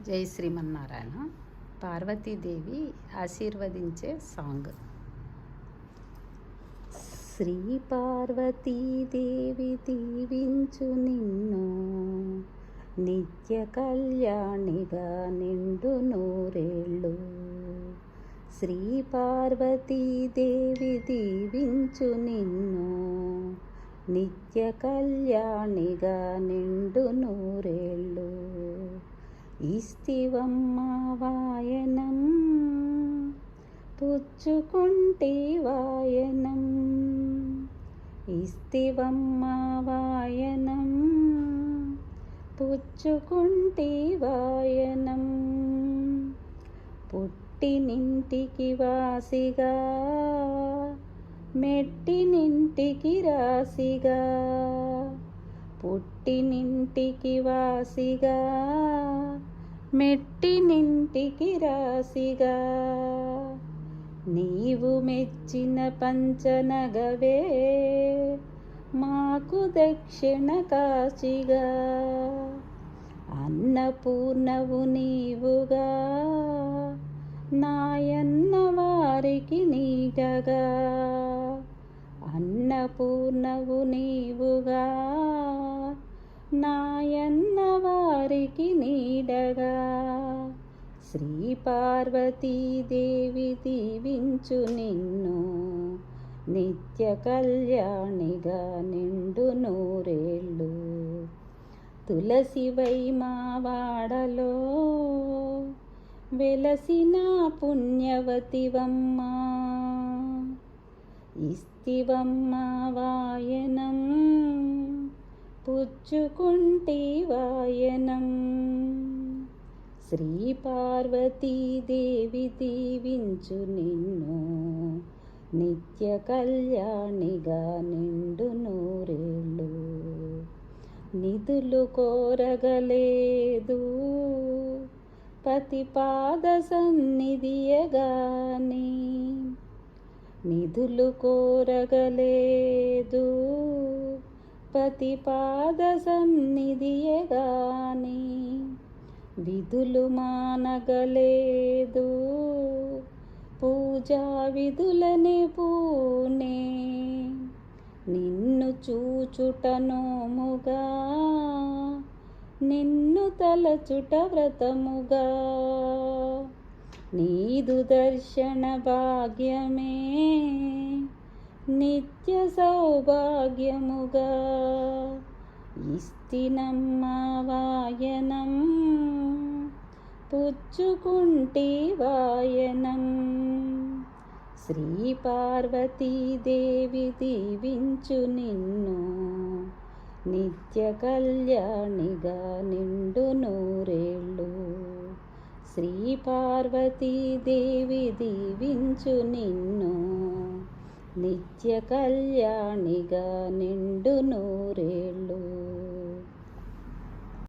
జై శ్రీమన్నారాయణ. పార్వతీదేవి ఆశీర్వదించే సాంగ్. శ్రీ పార్వతీదేవి దీవించు నిన్ను, నిత్య కళ్యాణిగా నిండు నూరేళ్ళు. శ్రీ పార్వతీదేవి దీవించు నిన్ను, నిత్య కళ్యాణిగా నిండు నూరేళ్ళు. ఇస్తివమ్మ వాయనం, పుచ్చుకుంటి వాయనం. ఇస్తివమ్మ వాయనం, పుచ్చుకుంటి వాయనం. పుట్టినింటికి వాసిగా, మెట్టినింటికి రాసిగా. పుట్టినింటికి వాసిగా, మెట్టినింటికి రాసిగా. నీవు మెచ్చిన పంచనగవే మాకు దక్షిణ కాశిగా. అన్నపూర్ణవు నీవుగా, నాయన్న వారికి నీడగా. అన్నపూర్ణవు నీవుగా, నాయన్న వారికి నీడగా. శ్రీ పార్వతీదేవి దీవించు నిన్ను, నిత్య కళ్యాణిగా నిండు నూరేళ్ళు. తులసివై మా వాడలో వెలసిన పుణ్యవతివమ్మ. ఇస్తివమ్మ వాయనం, పుచ్చుకుంటి వాయనం. శ్రీ పార్వతీదేవి దీవించు నిన్ను, నిత్య కళ్యాణిగా నిండు నూరేళ్ళు. నిధులు కోరగలేదు పతిపాద సన్నిధియగాని. నిధులు కోరగలేదు పతిపాద సన్నిధియగాని. విధులు మానగలేదు పూజా విధులనే పూనే. నిన్ను చూచుట నోముగా, నిన్ను తలచుట వ్రతముగా. నీదు దర్శన భాగ్యమే నిత్య సౌభాగ్యముగా. ఇస్తినమ్మ వాయనం, పుచ్చుకుంటి వాయనం. శ్రీ పార్వతీదేవి దీవించు నిన్ను, నిత్య కళ్యాణిగా నిండు నూరేళ్ళు. శ్రీ పార్వతీదేవి దీవించు నిన్ను, నిత్య కళ్యాణిగా నిండు నూరేళ్ళు.